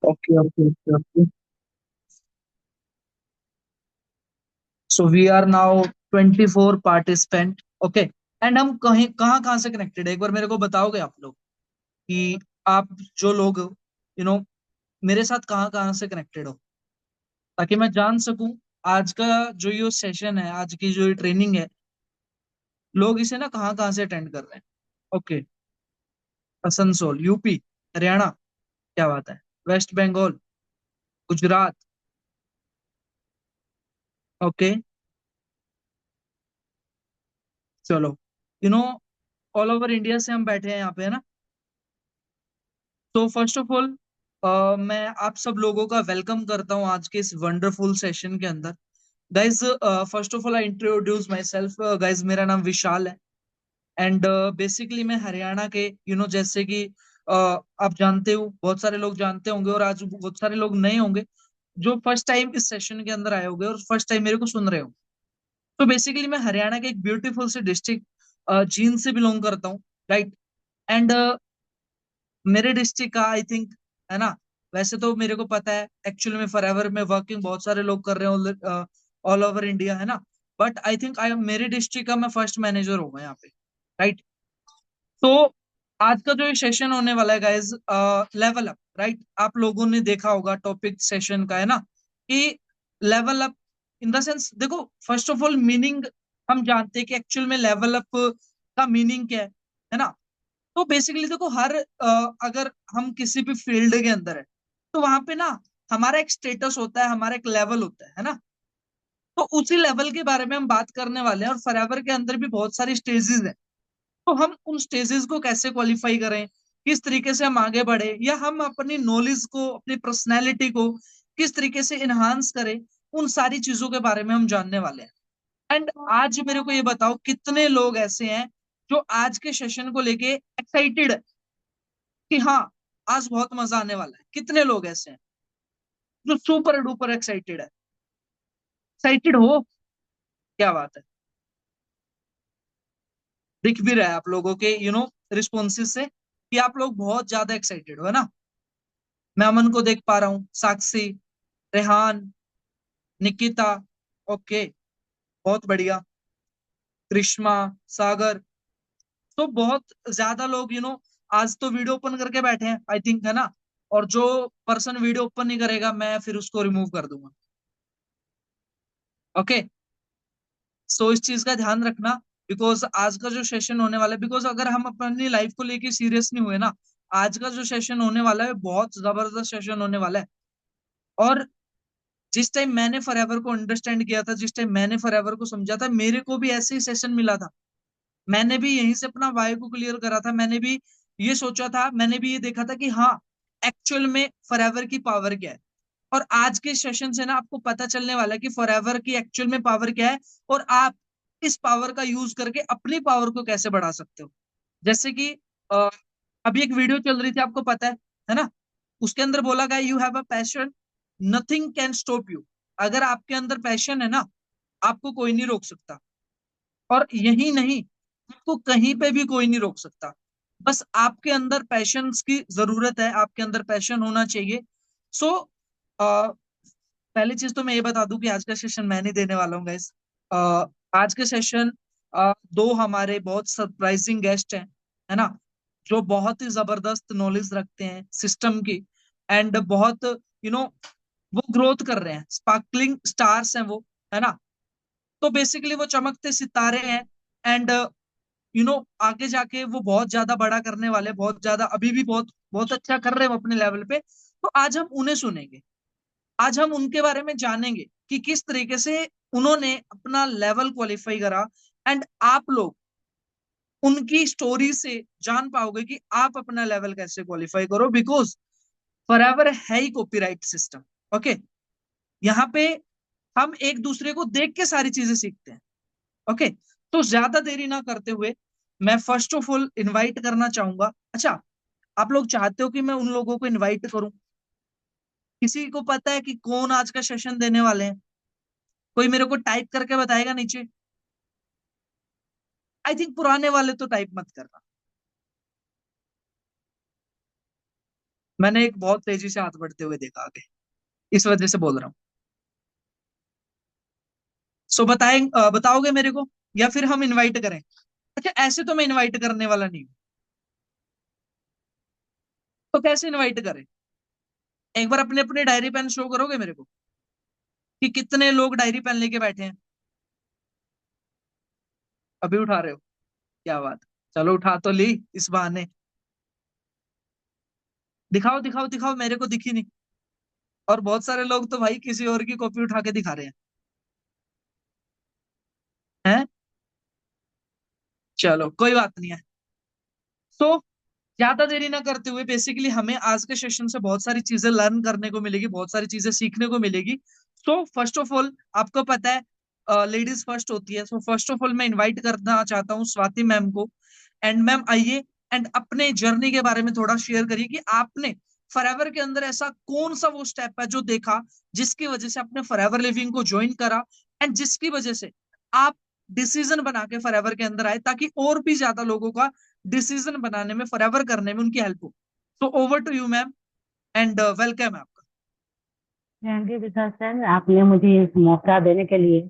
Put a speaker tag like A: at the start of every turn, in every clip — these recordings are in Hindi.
A: Okay, okay, okay, okay. So we are now 24 participant. Okay. And हम कहीं कहाँ कहाँ से कनेक्टेड है, एक बार मेरे को बताओगे आप लोग कि आप जो लोग नो मेरे साथ कहाँ कहाँ से कनेक्टेड हो, ताकि मैं जान सकूं आज का जो ये सेशन है, आज की जो ये ट्रेनिंग है, लोग इसे ना कहाँ कहाँ से अटेंड कर रहे हैं। ओके। आसनसोल यूपी, हरियाणा, क्या बात है, वेस्ट बंगाल, गुजरात। ओके। चलो, you know all over India से हम बैठे हैं यहाँ पे, है ना। तो फर्स्ट ऑफ ऑल मैं आप सब लोगों का वेलकम करता हूँ आज के इस वंडरफुल सेशन के अंदर। Guys, first of all I introduce my self. Guys, मेरा नाम विशाल है। एंड बेसिकली मैं हरियाणा के जैसे कि आप जानते हो, बहुत सारे लोग जानते होंगे और आज बहुत सारे लोग नए होंगे जो फर्स्ट टाइम इस सेशन के अंदर आए होंगे और फर्स्ट टाइम मेरे को सुन रहे हो। तो बेसिकली मैं हरियाणा के एक ब्यूटीफुल से डिस्ट्रिक्ट जींद से बिलोंग करता हूँ, राइट। एंड मेरे डिस्ट्रिक्ट का आई थिंक, है ना, वैसे तो मेरे को पता है एक्चुअली में फॉरएवर में वर्किंग बहुत सारे लोग कर रहे हैं ऑल ओवर इंडिया, है ना। बट आई थिंक आई मेरे डिस्ट्रिक्ट का मैं फर्स्ट मैनेजर होगा यहाँ पे, राइट। तो आज का जो ये सेशन होने वाला है गाइज, लेवल अप, राइट। आप लोगों ने देखा होगा टॉपिक सेशन का, है ना, कि level up in the sense, देखो फर्स्ट ऑफ ऑल मीनिंग हम जानते हैं कि एक्चुअल में लेवल अप का मीनिंग क्या है ना। तो बेसिकली देखो हर अगर हम किसी भी फील्ड के अंदर है तो वहां पे ना हमारा एक स्टेटस होता है, हमारा एक लेवल होता है ना। तो उसी लेवल के बारे में हम बात करने वाले हैं, और फॉरएवर के अंदर भी बहुत सारी स्टेजेस हैं। तो हम उन स्टेजेस को कैसे क्वालिफाई करें, किस तरीके से हम आगे बढ़े, या हम अपनी नॉलेज को, अपनी पर्सनैलिटी को किस तरीके से इनहांस करें, उन सारी चीजों के बारे में हम जानने वाले हैं। एंड आज मेरे को ये बताओ कितने लोग ऐसे हैं जो आज के सेशन को लेके एक्साइटेड है कि हाँ, आज बहुत मजा आने वाला है। कितने लोग ऐसे हैं जो सुपर डुपर एक्साइटेड है, एक्साइटेड हो? क्या बात है, दिख भी रहा है आप लोगों के रिस्पॉन्सेज से कि आप लोग बहुत ज्यादा एक्साइटेड हो, है ना। मैं अमन को देख पा रहा हूँ, साक्षी, रेहान, निकिता। ओके, बहुत बढ़िया। कृष्मा, सागर। तो बहुत ज्यादा लोग आज तो वीडियो ओपन करके बैठे हैं आई थिंक, है ना। और जो पर्सन वीडियो ओपन नहीं करेगा मैं फिर उसको रिमूव कर दूंगा। ओके। सो इस चीज का ध्यान रखना, बिकॉज आज का जो सेशन होने वाला है, बिकॉज अगर हम अपनी लाइफ को लेके सीरियस नहीं हुए ना, आज का जो सेशन होने वाला है बहुत जबरदस्त सेशन होने वाला है। और जिस टाइम मैंने फॉरएवर को अंडरस्टैंड किया था, जिस टाइम मैंने फॉरएवर को समझा था, मेरे को भी ऐसे ही सेशन मिला था। मैंने भी यहीं से अपना वाई को क्लियर करा था। मैंने भी ये सोचा था, मैंने भी ये देखा था कि हाँ, एक्चुअल में फॉरएवर की पावर क्या है। और आज के सेशन से ना आपको पता चलने वाला है कि फॉरएवर की एक्चुअल में पावर क्या है, और आप इस पावर का यूज करके अपनी पावर को कैसे बढ़ा सकते हो। जैसे कि अ, अभी एक वीडियो चल रही थी, आपको पता है ना। उसके अंदर बोला गया, you have a passion, nothing can stop you. अगर आपके अंदर पैशन है ना, आपको कोई नहीं रोक सकता। और यही नहीं, आपको कहीं पे भी कोई नहीं रोक सकता। बस आपके अंदर पैशन की जरूरत है, आपके अंदर पैशन होना चाहिए। सो पहली चीज तो मैं ये बता दूं कि आज का सेशन मैं नहीं देने वाला हूँ गाइस। आज के सेशन दो हमारे बहुत सरप्राइजिंग गेस्ट हैं, है ना, जो बहुत ही जबरदस्त नॉलेज रखते हैं सिस्टम की। एंड बहुत यू नो वो ग्रोथ कर रहे हैं, स्पार्कलिंग स्टार्स हैं वो, है ना। तो बेसिकली वो चमकते सितारे हैं। एंड आगे जाके वो बहुत ज्यादा बड़ा करने वाले हैं, बहुत ज्यादा, अभी भी बहुत बहुत अच्छा कर रहे हैं वो अपने लेवल पे। तो आज हम उन्हें सुनेंगे, आज हम उनके बारे में जानेंगे कि किस तरीके से उन्होंने अपना लेवल क्वालिफाई करा। एंड आप लोग उनकी स्टोरी से जान पाओगे कि आप अपना लेवल कैसे क्वालिफाई करो, बिकॉज फॉरएवर है ही कॉपीराइट सिस्टम। ओके। यहाँ पे हम एक दूसरे को देख के सारी चीजें सीखते हैं। ओके। तो ज्यादा देरी ना करते हुए मैं फर्स्ट ऑफ ऑल इनवाइट करना चाहूंगा। अच्छा, आप लोग चाहते हो कि मैं उन लोगों को इनवाइट करूं? किसी को पता है कि कौन आज का सेशन देने वाले हैं? कोई मेरे को टाइप करके बताएगा नीचे। आई थिंक पुराने वाले तो टाइप मत करना। मैंने एक बहुत तेजी से हाथ बढ़ते हुए देखा आगे, इस वजह से बोल रहा हूँ। सो बताओगे मेरे को, या फिर हम इनवाइट करें? अच्छा, ऐसे तो मैं इनवाइट करने वाला नहीं हूँ, तो कैसे इनवाइट करें? एक बार अपने अपने डायरी पेन शो करोगे मेरे को, कि कितने लोग डायरी पेन लेके बैठे हैं? अभी उठा रहे हो? क्या बात। चलो उठा तो ली इस बहाने। दिखाओ दिखाओ दिखाओ, मेरे को दिखी नहीं। और बहुत सारे लोग तो भाई किसी और की कॉपी उठा के दिखा रहे हैं। हैं? चलो कोई बात नहीं है। सो ज्यादा देरी ना करते हुए, बेसिकली हमें आज के सेशन से बहुत सारी चीजें लर्न करने को मिलेगी, बहुत सारी चीजें सीखने को मिलेगी। सो फर्स्ट ऑफ ऑल, आपको पता है लेडीज फर्स्ट होती है, सो फर्स्ट ऑफ ऑल मैं इनवाइट करना चाहता हूँ स्वाति मैम को। एंड मैम आइए, एंड अपने जर्नी के बारे में थोड़ा शेयर करिए कि आपने फॉरएवर के अंदर ऐसा कौन सा वो स्टेप है जो देखा, जिसकी वजह से आपने फॉरएवर लिविंग को ज्वाइन करा, एंड जिसकी वजह से आप डिसीजन बना के फॉरएवर के अंदर आए, ताकि और भी ज्यादा लोगों का डिसीजन बनाने में, फॉरएवर करने में उनकी हेल्प हो। तो over to you ma'am, and welcome है आपका।
B: थैंक यू विकास सर, आपने मुझे इस मौका देने के लिए।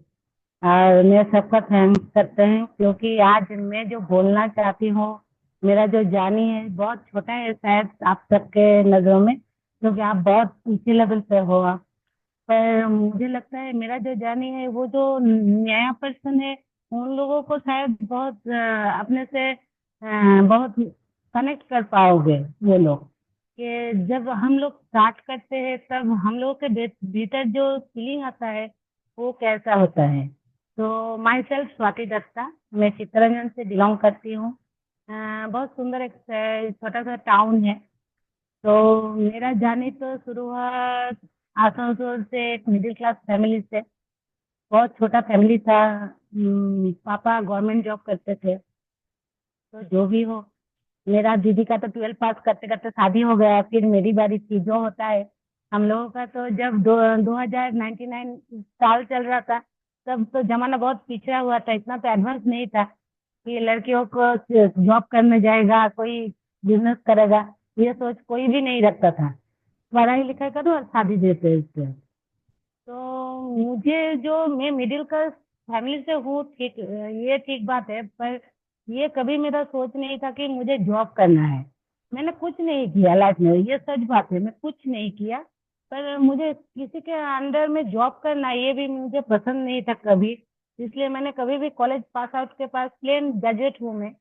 B: और मैं सबका थैंक्स करते हैं, क्योंकि आज मैं जो बोलना चाहती हूँ, मेरा जो जानी है बहुत छोटा है शायद आप सबके नज़रों में, क्योंकि आप बहुत ऊंचे लेवल पे हो आप। पर मुझे लगता है मेरा जो जानी है वो जो नया पर्सन है, उन लोगों को शायद बहुत अपने से बहुत कनेक्ट कर पाओगे वो लोग। कि जब हम लोग स्टार्ट करते हैं तब हम लोगों के भीतर जो फीलिंग आता है वो कैसा होता है। तो माई सेल्फ स्वाति दत्ता, मैं चित्तरंजन से बिलोंग करती हूँ। बहुत सुंदर एक छोटा सा टाउन है। तो मेरा जार्नी तो शुरू हुआ आसनसोल से, एक मिडिल क्लास फैमिली से। बहुत छोटा फैमिली था। पापा गवर्नमेंट जॉब करते थे। तो जो भी हो, मेरा दीदी का तो 12 पास करते करते शादी हो गया, फिर मेरी बारी थी। जो होता है हम लोगों का, तो जब 2099 साल चल रहा था, तब तो जमाना बहुत पिछड़ा हुआ था, इतना तो एडवांस नहीं था कि लड़कियों को जॉब करने जाएगा, कोई बिजनेस करेगा। ये सोच कोई भी नहीं रखता था। पढ़ाई लिखाई करो और शादी देते इससे। तो मुझे, जो मैं मिडिल क्लास फैमिली से हूँ, ठीक, ये ठीक बात है, पर ये कभी मेरा सोच नहीं था कि मुझे जॉब करना है। मैंने कुछ नहीं किया लाइफ में, ये सच बात है, मैं कुछ नहीं किया। पर मुझे किसी के अंडर में जॉब करना, ये भी मुझे पसंद नहीं था कभी। इसलिए मैंने कभी भी कॉलेज पास आउट के पास, प्लेन ग्रेजुएट हूँ मैं,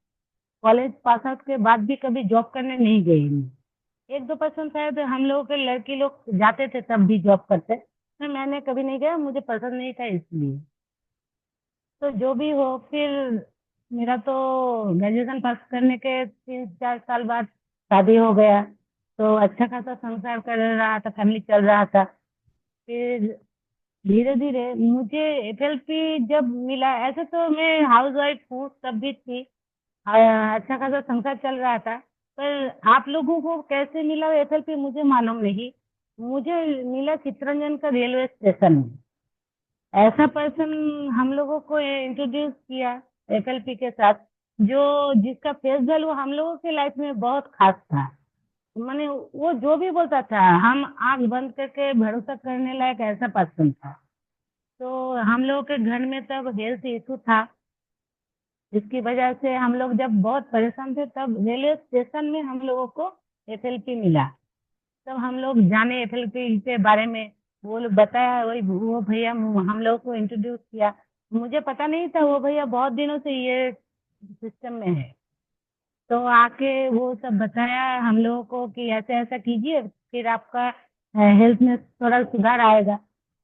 B: कॉलेज पास आउट के बाद भी कभी जॉब करने नहीं गई मैं। 1-2% शायद हम लोगों के लड़की लोग जाते थे तब भी जॉब करते, पर मैंने कभी नहीं गया, मुझे पसंद नहीं था इसलिए। तो जो भी हो, फिर मेरा तो ग्रेजुएशन पास करने के 3-4 साल बाद शादी हो गया। तो अच्छा खासा संसार कर रहा था, फैमिली चल रहा था। फिर धीरे धीरे मुझे एफएलपी जब मिला, ऐसे तो मैं हाउस वाइफ हूँ तब भी थी। अच्छा खासा संसार चल रहा था। पर आप लोगों को कैसे मिला एफएलपी मुझे मालूम नहीं। मुझे मिला चित्तरंजन का रेलवे स्टेशन में। ऐसा पर्सन हम लोगों को इंट्रोड्यूस किया एफएलपी के साथ, जो जिसका फेस वैल्यू हम लोगों की लाइफ में बहुत खास था। माने वो जो भी बोलता था, हम आंख बंद करके भरोसा करने लायक ऐसा पर्सन था। तो हम लोगों के घर में तब हेल्थ इशू था, जिसकी वजह से हम लोग जब बहुत परेशान थे, तब रेलवे स्टेशन में हम लोगों को एफएलपी मिला। तब हम लोग जाने एफएलपी के बारे में, वो लोग बताया, वही वो भैया हम लोग को इंट्रोड्यूस किया। मुझे पता नहीं था, वो भैया बहुत दिनों से ये सिस्टम में है। तो आके वो सब बताया हम लोगों को कि ऐसे ऐसा कीजिए, फिर आपका हेल्थ में थोड़ा सुधार आएगा।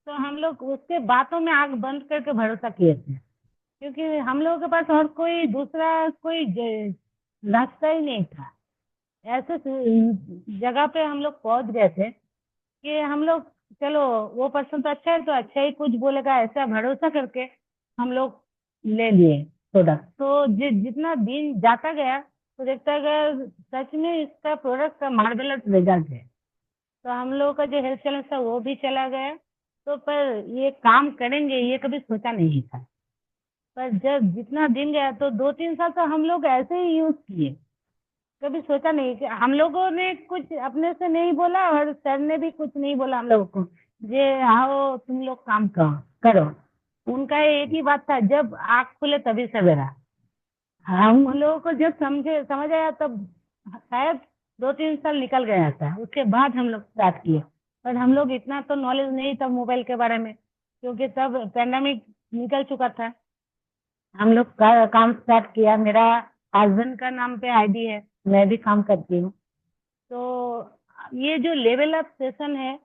B: तो हम लोग उसके बातों में आंख बंद करके भरोसा किए थे, क्योंकि हम लोगों के पास और कोई दूसरा कोई रास्ता ही नहीं था। ऐसे जगह पे हम लोग पहुंच गए थे कि हम लोग, चलो वो पर्सन तो अच्छा है, तो अच्छा ही कुछ बोलेगा, ऐसा भरोसा करके हम लोग ले लिए प्रोडक्ट। तो जितना दिन जाता गया, तो देखता गया सच में इसका प्रोडक्ट का मार्वेलस रिजल्ट है। तो हम लोगों का जो हेल्थ चैलेंज था वो भी चला गया। तो पर ये काम करेंगे ये कभी सोचा नहीं था। पर जब जितना दिन गया, तो 2-3 साल तो हम लोग ऐसे ही यूज किए। कभी सोचा नहीं कि हम लोगों ने कुछ अपने से नहीं बोला और सर ने भी कुछ नहीं बोला हम लोगों को, जे आओ तुम लोग काम करो करो। उनका एक ही बात था, जब आँख खुले तभी सवेरा। हम लोगों को जब समझ आया तब शायद 2-3 साल निकल गया था, उसके बाद हम लोग स्टार्ट किए। पर हम लोग इतना तो नॉलेज नहीं था मोबाइल के बारे में, क्योंकि तब पेंडेमिक निकल चुका था। हम लोग का काम स्टार्ट किया। मेरा हस्बैंड का नाम पे आईडी है, मैं भी काम करती हूँ। तो ये जो लेवल अप सेशन है,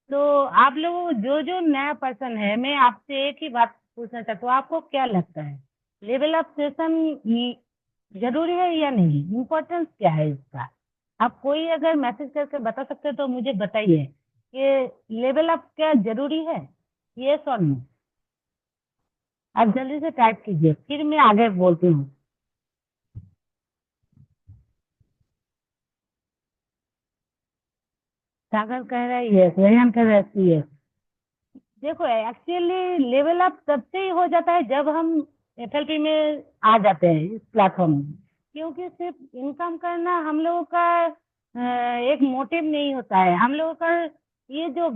B: तो आप लोगों जो जो नया पर्सन है, मैं आपसे एक ही बात पूछना चाहता हूँ, आपको क्या लगता है लेवल अप सेशन जरूरी है या नहीं? इम्पोर्टेंस क्या है इसका? आप कोई अगर मैसेज करके बता सकते हो तो मुझे बताइए कि लेवल अप क्या जरूरी है, यस और नो। आप जल्दी से टाइप कीजिए, फिर मैं आगे बोलती हूँ। सागर कह रहा है यस, रेहान कह रहा है यस। देखो, एक्चुअली लेवल अप तब से ही हो जाता है जब हम एफएलपी में आ जाते हैं, इस प्लेटफॉर्म में। क्योंकि सिर्फ इनकम करना हम लोगों का एक मोटिव नहीं होता है। हम लोगों का ये जो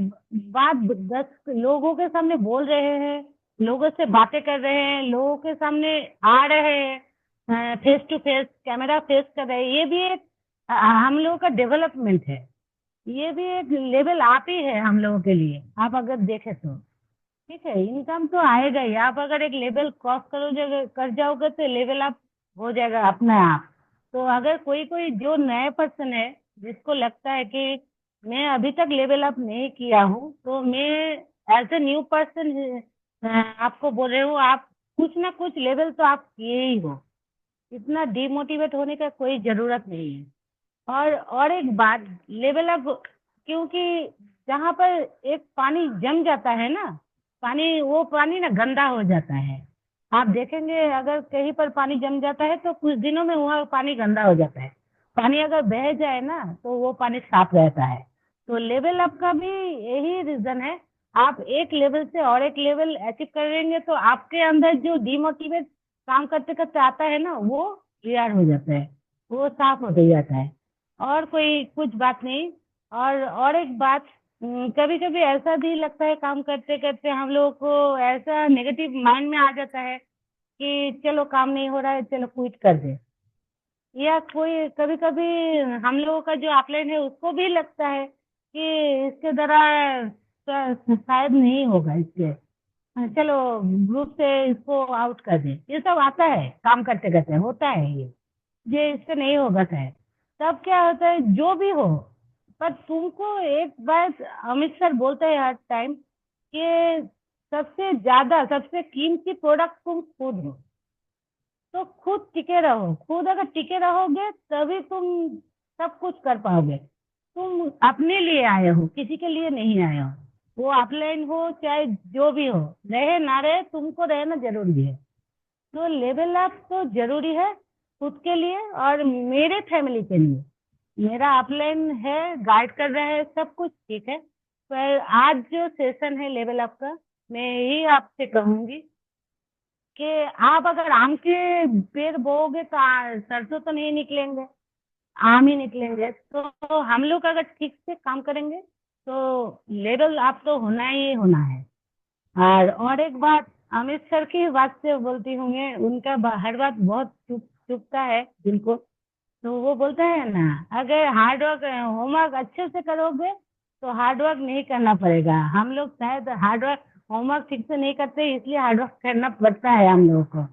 B: बात 10 लोगों के सामने बोल रहे हैं, लोगों से बातें कर रहे हैं, लोगों के सामने आ रहे हैं, face to face camera face कर रहे हैं, ये भी एक हम लोगों का डेवलपमेंट है। ये भी एक लेवल आप ही है हम लोगों के लिए, आप अगर देखें तो। ठीक है, इनकम तो आएगा ही। आप अगर एक लेवल क्रॉस कर जाओगे तो लेवल अप हो जाएगा अपने आप। तो अगर कोई कोई जो नए पर्सन है, जिसको लगता है कि मैं अभी तक लेवल अप नहीं किया हूँ, तो मैं एज ए न्यू पर्सन आपको बोल रहे हूँ, आप कुछ ना कुछ लेवल तो आप किए ही हो। इतना डिमोटिवेट होने का कोई जरूरत नहीं है। और एक बात, लेवल अप, क्योंकि जहां पर एक पानी जम जाता है ना, वो पानी ना गंदा हो जाता है। आप देखेंगे अगर कहीं पर पानी जम जाता है तो कुछ दिनों में वहाँ पानी गंदा हो जाता है। पानी अगर बह जाए ना तो वो पानी साफ रहता है। तो लेवल अप का भी यही रीजन है। आप एक लेवल से और एक लेवल अचीव करेंगे तो आपके अंदर जो डिमोटिवेट काम करते करते आता है ना, वो क्लियर हो जाता है, वो साफ हो जाता है। और कोई कुछ बात नहीं। और एक बात, कभी कभी ऐसा भी लगता है काम करते करते हम लोगों को ऐसा नेगेटिव माइंड में आ जाता है कि चलो काम नहीं हो रहा है, चलो क्विट कर दे। या कोई कभी कभी हम लोगों का जो अपलाइन है उसको भी लगता है कि इसके द्वारा शायद नहीं होगा इसके, चलो ग्रुप से इसको आउट कर दे। ये सब आता है काम करते करते, होता है ये इससे नहीं होगा शायद। तब क्या होता है, जो भी हो, पर तुमको एक बात अमित सर बोलते हैं हर टाइम कि सबसे ज्यादा सबसे कीमती प्रोडक्ट तुम खुद हो। तो खुद टिके रहो, खुद अगर टिके रहोगे तभी तुम सब कुछ कर पाओगे। तुम अपने लिए आए हो, किसी के लिए नहीं आए हो। वो ऑफलाइन हो चाहे जो भी हो, रहे ना रहे, तुमको रहना जरूरी है। तो लेवल अप तो जरूरी है खुद के लिए और मेरे फैमिली के लिए। मेरा अपलाइन है, गाइड कर रहा है, सब कुछ ठीक है। पर आज जो सेशन है लेवल अप का, मैं यही आपसे कहूंगी कि आप अगर आम के पेड़ बोओगे तो सरसों तो नहीं निकलेंगे, आम ही निकलेंगे। तो हम लोग अगर ठीक से काम करेंगे तो लेवल अप तो होना ही होना है। और एक बात, अमित सर की बात से बोलती हूँ मैं, उनका हर बात बहुत चुभता है दिल को। तो वो बोलते हैं ना, अगर हार्ड वर्क होमवर्क अच्छे से करोगे तो हार्ड वर्क नहीं करना पड़ेगा। हम लोग शायद हार्ड वर्क होमवर्क ठीक से नहीं करते, इसलिए हार्ड वर्क करना पड़ता है हम लोगों को।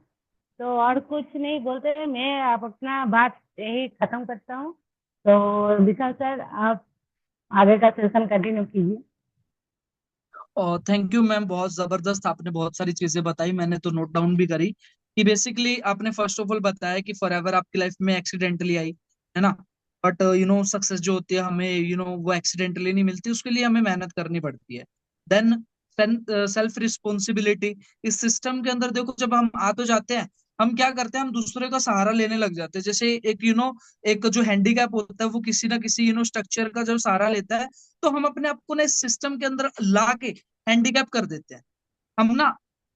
B: तो और कुछ नहीं बोलते हैं, मैं आप अपना बात यही खत्म करता हूँ। तो विशाल सर, आप आगे का सेशन कंटिन्यू कीजिए।
A: और थैंक यू मैम, बहुत जबरदस्त आपने बहुत सारी चीजें बताई, मैंने तो नोट डाउन भी करी। कि बेसिकली आपने फर्स्ट ऑफ ऑल बताया कि फॉर एवर आपकी लाइफ में एक्सीडेंटली आई, है ना। बट सक्सेस जो होती है हमें वो एक्सीडेंटली नहीं मिलती, उसके लिए हमें मेहनत करनी पड़ती है। Then self responsibility. इस सिस्टम के अंदर देखो, जब हम आ तो जाते हैं, हम क्या करते हैं, हम दूसरे का सहारा लेने लग जाते हैं। जैसे एक एक जो हैंडीकैप होता है वो किसी ना किसी स्ट्रक्चर का जब सहारा लेता है, तो हम अपने आप को ना इस सिस्टम के अंदर ला के हैंडीकैप कर देते हैं हम ना।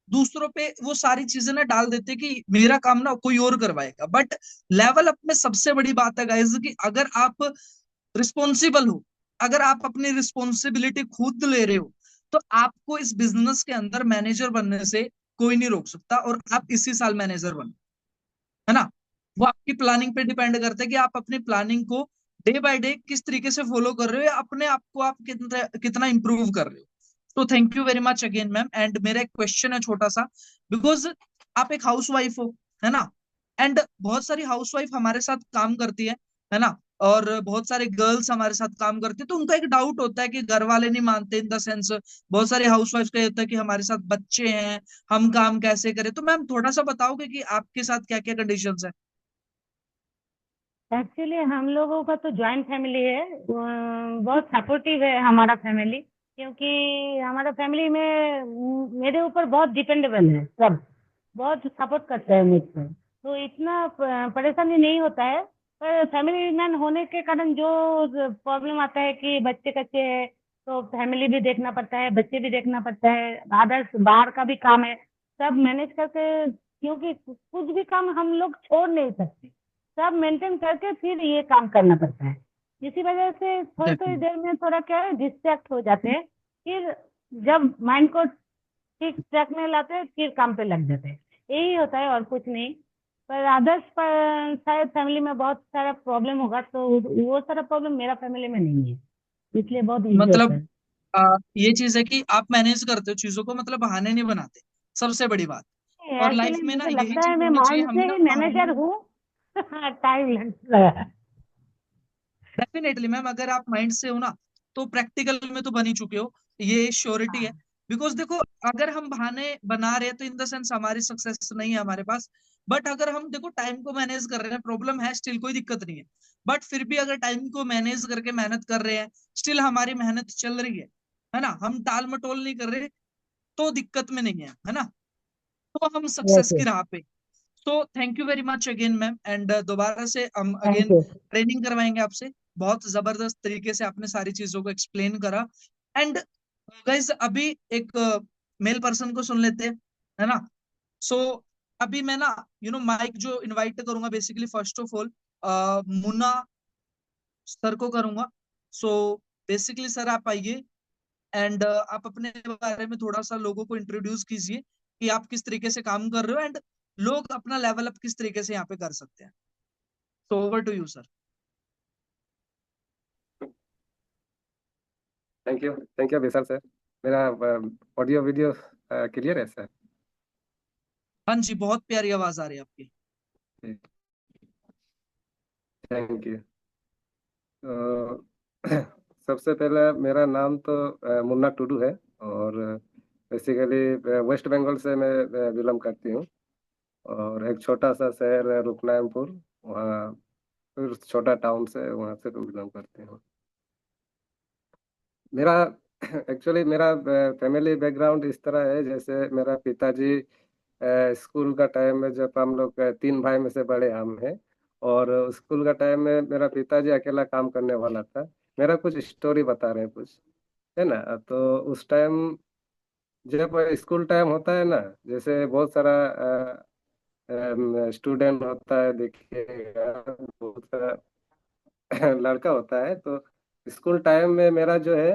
A: दूसरों पे वो सारी चीजें ना डाल देते कि मेरा काम ना कोई और करवाएगा। बट लेवल अप में सबसे बड़ी बात है गाइज कि अगर आप रिस्पॉन्सिबल हो, अगर आप अपनी रिस्पॉन्सिबिलिटी खुद ले रहे हो, तो आपको इस बिजनेस के अंदर मैनेजर बनने से कोई नहीं रोक सकता, और आप इसी साल मैनेजर बनो, है ना। वो आपकी प्लानिंग पे डिपेंड करता है कि आप अपनी प्लानिंग को डे बाय डे किस तरीके से फॉलो कर रहे हो, या अपने आप को आप कितना कितना इंप्रूव कर रहे हो। तो thank you very much again ma'am. And मेरा एक क्वेश्चन है छोटा सा, बिकॉज आप एक हाउस वाइफ हो, है ना, एंड बहुत सारी हाउस वाइफ हमारे साथ काम करती है ना, और बहुत सारे गर्ल्स हमारे साथ काम करती है, तो उनका एक डाउट होता है कि घर वाले नहीं मानते, इन द सेंस बहुत सारे हाउस वाइफ का ये होता है कि हमारे साथ बच्चे हैं, हम काम कैसे करें। तो मैम थोड़ा सा बताओगे कि आपके साथ क्या क्या कंडीशंस है।
B: एक्चुअली हम लोगों का तो जॉइंट फैमिली है, बहुत सपोर्टिव है हमारा फैमिली, क्योंकि हमारा फैमिली में मेरे ऊपर बहुत डिपेंडेबल है सब, बहुत सपोर्ट करते हैं मुझसे, तो इतना परेशानी नहीं होता है। पर फैमिली मैन होने के कारण जो प्रॉब्लम आता है कि बच्चे कच्चे हैं, तो फैमिली भी देखना पड़ता है, बच्चे भी देखना पड़ता है, अदर्स बाहर का भी काम है, सब मैनेज करके, क्योंकि कुछ भी काम हम लोग छोड़ नहीं सकते, सब मेंटेन करके फिर ये काम करना पड़ता है। इसी वजह से थोड़ी थोड़ी
A: डेफिनेटली।
B: देर में थोड़ा क्या है डिस्ट्रैक्ट हो जाते हैं, फिर जब माइंड को ठीक ट्रैक में लाते हैं फिर काम पे लग जाते हैं। यही होता है और कुछ नहीं। पर अदर्स पर शायद फैमिली में बहुत सारा प्रॉब्लम होगा, तो वो सारा प्रॉब्लम मेरा फैमिली में नहीं है, इसलिए बहुत इजी होता
A: मतलब
B: है।
A: ये चीज है कि आप मैनेज करते हो चीजों को, मतलब बहाने नहीं बनाते, सबसे बड़ी बात। और लाइफ
B: एक्चुअली
A: में ना
B: मुझे
A: यही
B: लगता है
A: चीज
B: मैं
A: होनी चाहिए,
B: माइंड
A: हमें
B: से
A: ना
B: ही
A: बहाने
B: मैनेजर
A: नहीं।
B: हूँ। टाइम लगा।
A: डेफिनेटली मैम, अगर आप माइंड से हो ना, तो प्रैक्टिकल में तो बन ही चुके हो, ये श्योरिटी है।
B: हाँ।
A: बिकॉज देखो, अगर हम बहाने बना रहे हैं तो इन द सेंस हमारी सक्सेस नहीं है हमारे पास। बट अगर हम देखो टाइम को मैनेज कर रहे हैं, प्रॉब्लम है स्टिल, कोई दिक्कत नहीं है। बट फिर भी अगर टाइम को मैनेज करके मेहनत कर रहे हैं, स्टिल हमारी मेहनत चल रही है ना, हम टाल मटोल नहीं कर रहे, तो दिक्कत में नहीं है ना, तो हम
B: यस
A: सक्सेस की
B: यस।
A: राह पे। तो thank you very much again ma'am, and दोबारा से हम
B: थैंक
A: अगेन
B: यू।
A: ट्रेनिंग करवाएंगे आपसे। बहुत जबरदस्त तरीके से आपने सारी चीजों को एक्सप्लेन करा। एंड गाइस अभी एक मेल पर्सन को सुन लेते हैं, है ना। सो अभी मैं ना माइक जो इनवाइट करूंगा basically, first of all Munna sir को करूंगा। सो बेसिकली सर आप आइए, एंड आप अपने बारे में थोड़ा सा लोगों को इंट्रोड्यूस कीजिए कि आप किस तरीके से काम कर रहे हो, एंड लोग अपना लेवल अप किस तरीके से यहाँ पे कर सकते हैं। तो over to you sir.
C: Thank you Vishal sir. मेरा ऑडियो वीडियो क्लियर है सर?
A: हाँ जी, बहुत प्यारी आवाज आ रही है आपकी।
C: Thank you. तो सबसे पहले मेरा नाम तो मुन्ना टुडू है, और बेसिकली वेस्ट बंगाल से मैं बिलोंग करती हूँ। और एक छोटा सा शहर है रुकनायमपुर, वहाँ फिर छोटा टाउन से, वहाँ से मैं बिलोंग करती हूँ। मेरा एक्चुअली मेरा फैमिली बैकग्राउंड इस तरह है, जैसे मेरा पिताजी स्कूल का टाइम में, जब हम लोग तीन भाई में से बड़े हम हैं, और स्कूल का टाइम में मेरा पिताजी अकेला काम करने वाला था। मेरा कुछ स्टोरी बता रहे हैं कुछ, है ना। तो उस टाइम जब स्कूल टाइम होता है ना, जैसे बहुत सारा स्टूडेंट होता है, देखिएगा बहुत सारा लड़का होता है। तो स्कूल टाइम में मेरा जो है,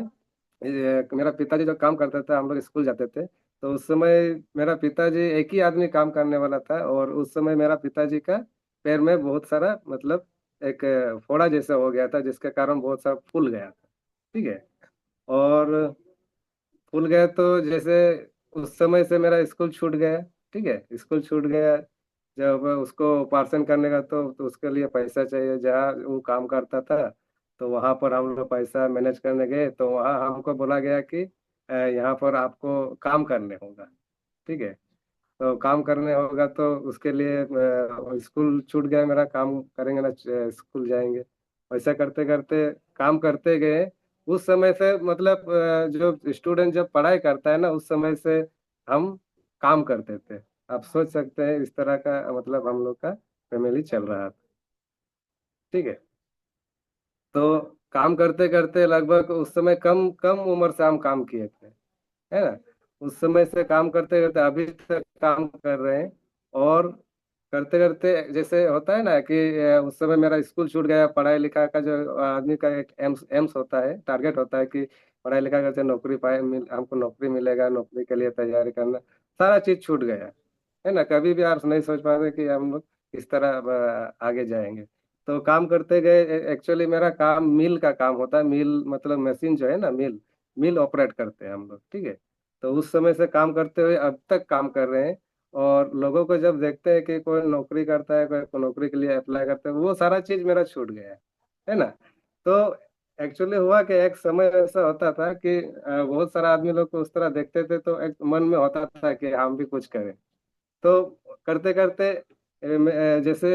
C: मेरा पिताजी जो काम करता था, हम लोग स्कूल जाते थे, तो उस समय मेरा पिताजी एक ही आदमी काम करने वाला था, और उस समय मेरा पिताजी का पैर में बहुत सारा मतलब एक फोड़ा जैसा हो गया था, जिसके कारण बहुत सारा फूल गया था। ठीक है। और फूल गया तो जैसे उस समय से मेरा स्कूल छूट गया। ठीक है, स्कूल छूट गया। जब उसको ऑपरेशन करने का, तो उसके लिए पैसा चाहिए, जहाँ वो काम करता था, तो वहाँ पर हम लोग पैसा मैनेज करने गए, तो वहाँ हमको बोला गया कि यहाँ पर आपको काम करने होगा। ठीक है। तो काम करने होगा, तो उसके लिए स्कूल छूट गया मेरा, काम करेंगे ना, स्कूल जाएंगे। ऐसा करते करते काम करते गए। उस समय से मतलब जो स्टूडेंट जब पढ़ाई करता है ना, उस समय से हम काम करते थे। आप सोच सकते हैं इस तरह का मतलब हम लोग का फैमिली चल रहा था। ठीक है। तो काम करते करते लगभग उस समय कम कम उम्र से हम काम किए थे, है ना। उस समय से काम करते करते अभी तक काम कर रहे हैं। और करते करते जैसे होता है ना कि उस समय मेरा स्कूल छूट गया, पढ़ाई लिखाई का जो आदमी का एक एम्स एम्स होता है, टारगेट होता है कि पढ़ाई लिखाई करके नौकरी पाए, हमको नौकरी मिलेगा, नौकरी के लिए तैयारी करना, सारा चीज छूट गया है ना। कभी भी आप नहीं सोच पाते कि हम लोग इस तरह आगे जाएंगे। तो काम करते गए। एक्चुअली मेरा काम मिल का काम होता है, मिल मतलब मशीन जो है ना, मिल मिल ऑपरेट करते हैं हम लोग, ठीक है। तो उस समय से काम करते हुए अब तक काम कर रहे हैं। और लोगों को जब देखते हैं कि कोई नौकरी करता है, कोई नौकरी के लिए अप्लाई करता है, वो सारा चीज मेरा छूट गया है ना। तो एक्चुअली हुआ कि एक समय ऐसा होता था कि बहुत सारा आदमी लोग को उस तरह देखते थे, तो एक मन में होता था कि हम भी कुछ करें। तो करते करते जैसे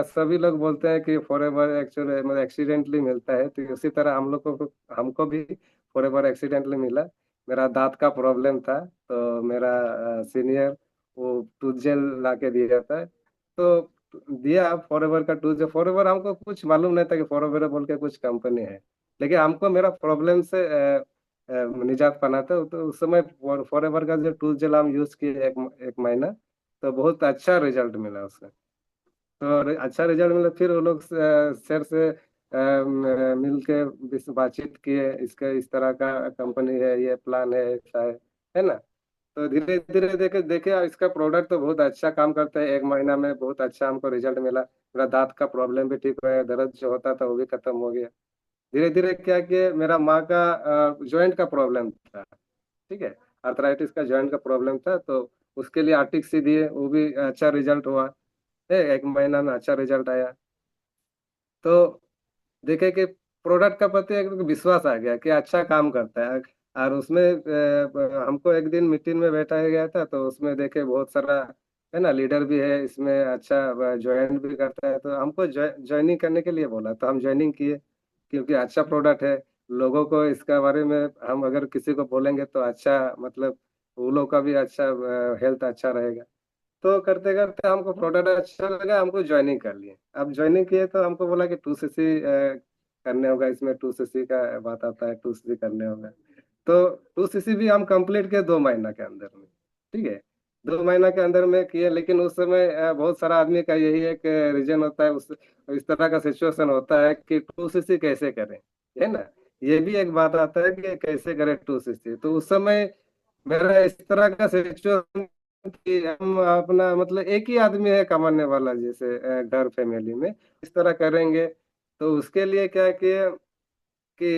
C: सभी लोग बोलते हैं कि फॉरएवर एक्चुअली मतलब एक्सीडेंटली मिलता है, तो उसी तरह हम लोग को हमको भी फॉरएवर एक्सीडेंटली मिला। मेरा दांत का प्रॉब्लम था, तो मेरा सीनियर वो टूथ जेल ला के दिया था। तो दिया फॉरएवर का टूथ जेल। फॉरएवर हमको कुछ मालूम नहीं था कि फॉरएवर बोल के कुछ कंपनी है, लेकिन हमको मेरा प्रॉब्लम से निजात पाना था। तो उस समय फॉरएवर का जो टूथ जेल हम यूज किए एक महीना, तो बहुत अच्छा रिजल्ट मिला उससे। तो अच्छा रिजल्ट मिला, फिर वो लोग सर से मिल के बातचीत किए, इसका इस तरह का कंपनी है, ये प्लान है, ऐसा है ना। तो धीरे धीरे देखे देखे इसका प्रोडक्ट तो बहुत अच्छा काम करता है। एक महीना में बहुत अच्छा हमको रिजल्ट मिला। मेरा दांत का प्रॉब्लम भी ठीक हो गया, दर्द जो होता था वो भी खत्म हो गया। धीरे धीरे क्या किया, मेरा माँ का जॉइंट का प्रॉब्लम था, ठीक है, आर्थराइटिस का जॉइंट का प्रॉब्लम था। तो उसके लिए आर्टिक सी दिए, वो भी अच्छा रिजल्ट हुआ है, एक महीना में अच्छा रिजल्ट आया। तो देखे कि प्रोडक्ट का प्रति एक विश्वास आ गया कि अच्छा काम करता है। और उसमें हमको एक दिन मीटिंग में बैठाया गया था, तो उसमें देखे बहुत सारा है ना लीडर भी है इसमें, अच्छा ज्वाइन भी करता है, तो हमको ज्वाइनिंग करने के लिए बोला, तो हम ज्वाइनिंग किए। क्योंकि अच्छा प्रोडक्ट है, लोगों को इसका बारे में हम अगर किसी को बोलेंगे तो अच्छा मतलब वो लोग का भी अच्छा हेल्थ अच्छा रहेगा। तो करते करते हमको प्रोडक्ट अच्छा लगा, हमको ज्वाइनिंग कर लिए। अब ज्वाइनिंग किए तो हमको बोला कि 2cc करने होगा, इसमें 2cc का बात आता है, 2cc करने होगा। तो 2cc भी हम कंप्लीट किए 2 महीना के अंदर में, ठीक है। 2 महीना के अंदर में किए, लेकिन उस समय बहुत सारा आदमी का यही एक रीजन होता है, उस इस तरह का सिचुएशन होता है कि 2cc कैसे करें, है ना। ये भी एक बात आता है कि कैसे करें 2cc। तो उस समय मेरा इस तरह का सिचुएशन कि हम अपना मतलब एक ही आदमी है कमाने वाला, जैसे घर फैमिली में इस तरह करेंगे। तो उसके लिए क्या किए कि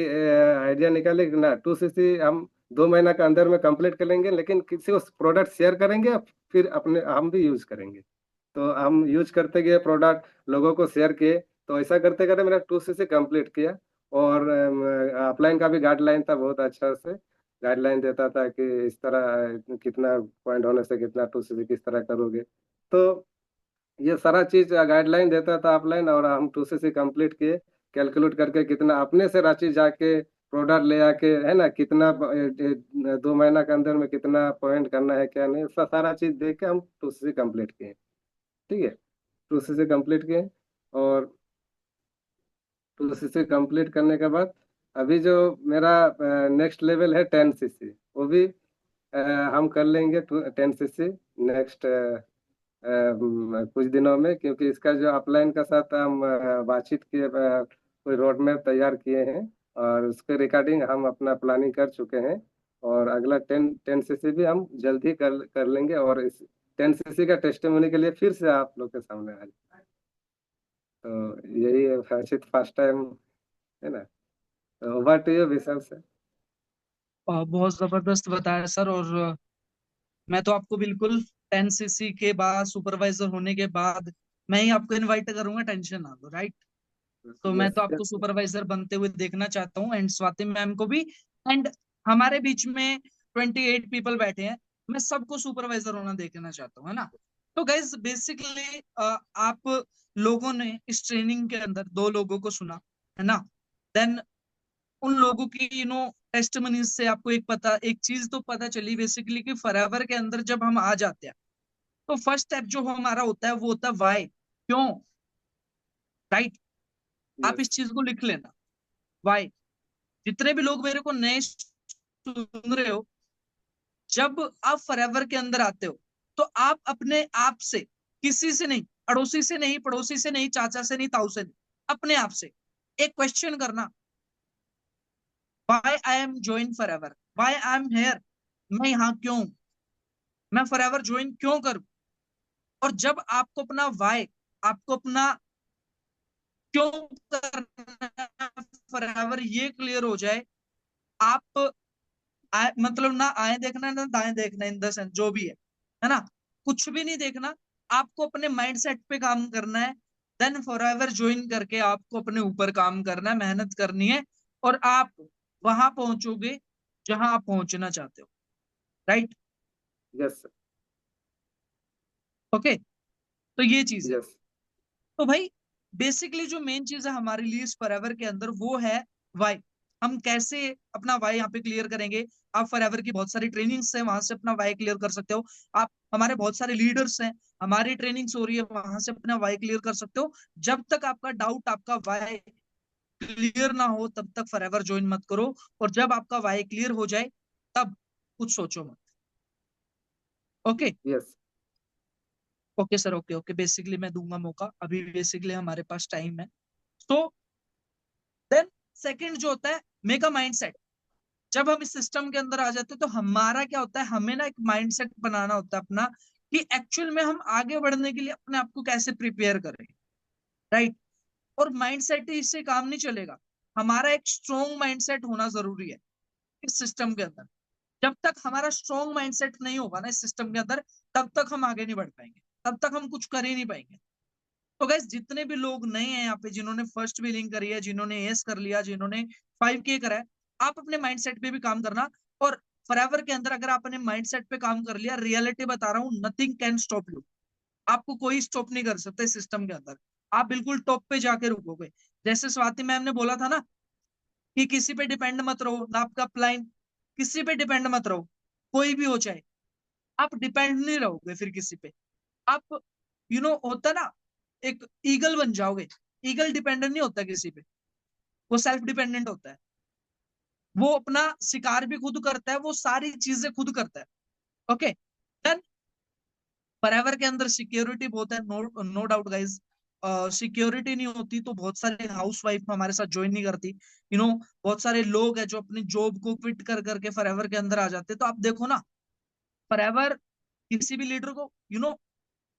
C: आइडिया निकाले कि ना 2cc हम 2 महीना के अंदर में कंप्लीट कर लेंगे, लेकिन किसी को प्रोडक्ट शेयर करेंगे, फिर अपने हम भी यूज करेंगे। तो हम यूज करते गए प्रोडक्ट, लोगों को शेयर किए। तो ऐसा करते करते मेरा 2cc कंप्लीट किया। और अपलाइन का भी गाइडलाइन था, बहुत अच्छा से गाइडलाइन देता था कि इस तरह कितना पॉइंट होने से कितना 2cc किस तरह करोगे। तो ये सारा चीज गाइडलाइन देता था अपलाइन, और हम 2cc कंप्लीट किए। कैलकुलेट करके कितना अपने से रांची जाके प्रोडक्ट ले आके, है ना, कितना 2 महीना के अंदर में कितना पॉइंट करना है क्या नहीं, सारा चीज देख के हम 2cc कंप्लीट किए, ठीक है। 2cc कंप्लीट किए। और 2cc कंप्लीट करने के बाद अभी जो मेरा नेक्स्ट लेवल है 10cc, वो भी अ, हम कर लेंगे 10cc नेक्स्ट कुछ दिनों में। क्योंकि इसका जो अपलाइन का साथ हम बातचीत किए, कोई रोड मैप तैयार किए हैं, और उसके रिगार्डिंग हम अपना प्लानिंग कर चुके हैं। और अगला 10cc भी हम जल्द ही कर कर लेंगे। और इस 10cc का टेस्टिमोनी के लिए फिर से आप लोग के सामने आ जाए। तो यही है हर्षित, फर्स्ट टाइम, है ना। तो ओवर टू यू विशाल से।
A: बहुत जबरदस्त बताया सर। और मैं तो आपको बिल्कुल 10 सीसी के बाद, सुपरवाइजर होने के बाद, मैं ही आपको इनवाइट करूंगा, टेंशन ना लो, राइट। तो मैं
C: यस
A: तो आपको
C: यस।
A: सुपरवाइजर बनते हुए देखना चाहता हूँ, एंड स्वाति मैम को भी। एंड हमारे बीच में 28 पीपल बैठे हैं, मैं सबको सुपरवाइजर होना देखना चाहता हूँ, है ना। तो गाइज बेसिकली आप लोगों ने इस ट्रेनिंग के अंदर 2 लोगों को सुना, है ना। देन उन लोगों की टेस्टिमनीज से आपको एक चीज तो पता चली बेसिकली कि फॉरएवर के अंदर जब हम आ जाते हैं, तो फर्स्ट स्टेप जो हमारा होता है वो होता है वाई, क्यों, राइट। आप
C: यस
A: इस चीज को लिख लेना, वाई। जितने भी लोग मेरे को नए सुन रहे हो, जब आप फॉरएवर के अंदर आते हो तो आप अपने आप से, किसी से नहीं, अड़ोसी से नहीं, पड़ोसी से नहीं, चाचा से नहीं, ताऊ से नहीं, अपने आप से एक क्वेश्चन करना, why I am join forever, why I am here, मैं यहाँ क्यों हूं, मैं फॉरएवर ज्वाइन क्यों करूं। और जब आपको अपना वाई, आपको अपना क्यों करना फॉरएवर ये क्लियर हो जाए, आप मतलब ना आए देखना है ना दाएं देखना, इन द सेंस जो भी है ना, कुछ भी नहीं देखना, आपको अपने माइंड सेट पे काम करना है। देन फॉरएवर ज्वाइन करके आपको अपने ऊपर काम करना है, मेहनत करनी है, और आप वहां पहुंचोगे जहां आप पहुंचना चाहते हो। राइट?
C: Yes sir.
A: ओके, तो ये चीज है।
C: यस।
A: तो भाई बेसिकली जो मेन चीज है हमारे लिए इस फॉरएवर के अंदर वो है वाई। हम कैसे अपना वाई यहाँ पे क्लियर करेंगे? आप फॉरएवर की बहुत सारी ट्रेनिंग्स हैं, वहां से अपना वाई क्लियर कर सकते हो। आप, हमारे बहुत सारे लीडर्स हैं, हमारी ट्रेनिंग्स हो रही है, वहां से अपना वाई क्लियर कर सकते हो। जब तक आपका डाउट, आपका वाई क्लियर ना हो तब तक फॉरएवर ज्वाइन मत करो। और जब आपका वाई क्लियर हो जाए तब कुछ सोचो मत। Okay?
C: Yes.
A: Okay sir, okay okay, basically मैं दूंगा मौका, अभी बेसिकली हमारे पास टाइम है। तो देन सेकंड जो होता है, मेक अ माइंड सेट। जब हम इस सिस्टम के अंदर आ जाते हैं तो हमारा क्या होता है, हमें ना एक माइंड सेट बनाना होता है अपना, कि एक्चुअल में हम आगे बढ़ने के लिए अपने आप को कैसे प्रिपेयर करें। राइट? और माइंड सेट ही इससे काम नहीं चलेगा, हमारा एक स्ट्रॉन्ग माइंड सेट होना जरूरी है इस सिस्टम के अंदर। जब तक हमारा स्ट्रॉन्ग माइंड सेट नहीं होगा ना इस सिस्टम के अंदर, तब तक हम आगे नहीं बढ़ पाएंगे, तब तक हम कुछ कर ही नहीं पाएंगे। तो गैस जितने भी लोग नए हैं यहाँ पे, जिन्होंने फर्स्ट बिलिंग करी है, जिन्होंने एस कर लिया, जिन्होंने 5K करा है, आप अपने माइंडसेट पे भी काम करना। और फॉरएवर के अंदर अगर आपने माइंडसेट पे काम कर लिया, रियलिटी बता रहा हूँ, नथिंग कैन स्टॉप यू। आपको कोई स्टॉप नहीं कर सकता इस सिस्टम के अंदर। आप बिल्कुल टॉप पे जाके रुकोगे। जैसे स्वाति मैम ने बोला था ना कि किसी पे डिपेंड मत रहो ना, आपका अपलाइन, किसी पे डिपेंड मत रहो, कोई भी हो चाहे, आप डिपेंड नहीं रहोगे फिर किसी पे। आप होता ना, एक ईगल बन जाओगे। ईगल डिपेंडेंट नहीं होता किसी पे, वो सेल्फ डिपेंडेंट होता है। वो अपना शिकार भी खुद करता है, वो सारी चीजें खुद करता है। ओके? देन फॉरएवर के अंदर सिक्योरिटी बहुत है, no no doubt guys. Security नहीं होती तो बहुत सारे हाउस वाइफ हमारे साथ ज्वाइन नहीं करती। बहुत सारे लोग हैं जो अपनी जॉब को क्विट कर करके फॉरएवर के अंदर आ जाते हैं। तो आप देखो ना, फॉरएवर किसी भी लीडर को,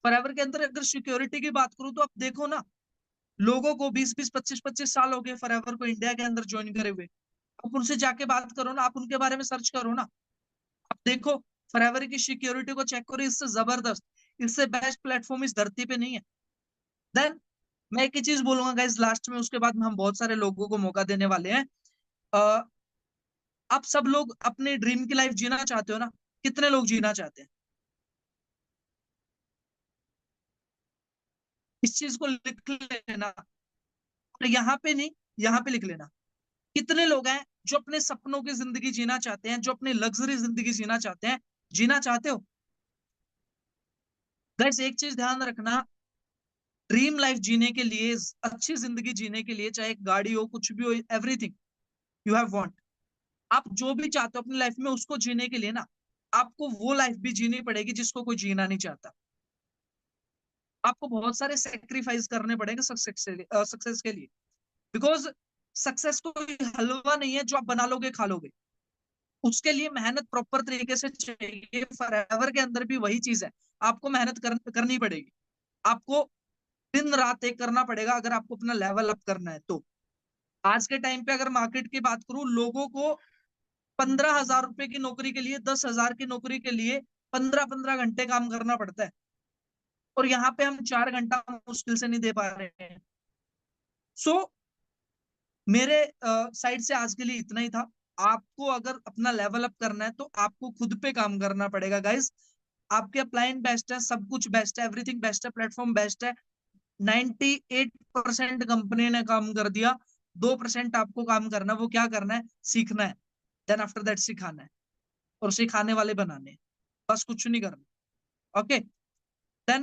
A: फॉरएवर के अंदर अगर सिक्योरिटी की बात करूं तो आप देखो ना, लोगों को 20-20, 25-25 साल हो गए फॉरएवर को इंडिया के अंदर ज्वाइन करे हुए। आप उनसे जाके बात करो ना, आप उनके बारे में सर्च करो ना, आप देखो फॉरएवर की सिक्योरिटी को चेक करो, इससे जबरदस्त, इससे बेस्ट प्लेटफॉर्म इस धरती पे नहीं है। देन मैं एक ही चीज बोलूंगा गाइस लास्ट में, उसके बाद में हम बहुत सारे लोगों को मौका देने वाले हैं। अ, आप सब लोग अपने ड्रीम की लाइफ जीना चाहते हो ना? कितने लोग जीना चाहते हैं? इस चीज को लिख लेना, और यहाँ पे नहीं, यहाँ पे लिख लेना। कितने लोग हैं जो अपने सपनों की जिंदगी जीना चाहते हैं, जो अपनी लग्जरी जिंदगी जीना चाहते हैं? जीना चाहते हो? गाइस एक चीज ध्यान रखना, ड्रीम लाइफ जीने के लिए, अच्छी जिंदगी जीने के लिए, चाहे गाड़ी हो, कुछ भी हो, एवरीथिंग यू हैव वांट, आप जो भी चाहते हो अपनी लाइफ में उसको जीने के लिए ना, आपको वो लाइफ भी जीनी पड़ेगी जिसको कोई जीना नहीं चाहता। आपको बहुत सारे सेक्रीफाइस करने पड़ेंगे सक्सेस के लिए। बिकॉज सक्सेस कोई हलवा नहीं है जो आप बना लोगे खा लोगे, उसके लिए मेहनत प्रॉपर तरीके से चाहिए। फॉरएवर के अंदर भी वही चीज है, आपको मेहनत करनी पड़ेगी। आपको दिन रात एक करना पड़ेगा अगर आपको अपना लेवल अप करना है तो। आज के टाइम पे अगर मार्केट की बात करूं, लोगों को 15,000 रुपए की नौकरी के लिए, 10,000 की नौकरी के लिए 15-15 घंटे काम करना पड़ता है, और यहाँ पे हम 4 घंटा मुश्किल से नहीं दे पा रहे हैं। सो मेरे साइड से आज के लिए इतना ही था। आपको अगर अपना लेवल अप करना है तो आपको खुद पे काम करना पड़ेगा गाइस। आपके अपलाइन बेस्ट है, सब कुछ बेस्ट है, एवरीथिंग बेस्ट है, प्लेटफॉर्म बेस्ट है। 98% कंपनी ने काम कर दिया, 2% आपको काम करना है। वो क्या करना है? सीखना है। देन आफ्टर दैट सिखाना है, और सिखाने वाले बनाने हैं, बस कुछ नहीं करना। ओके?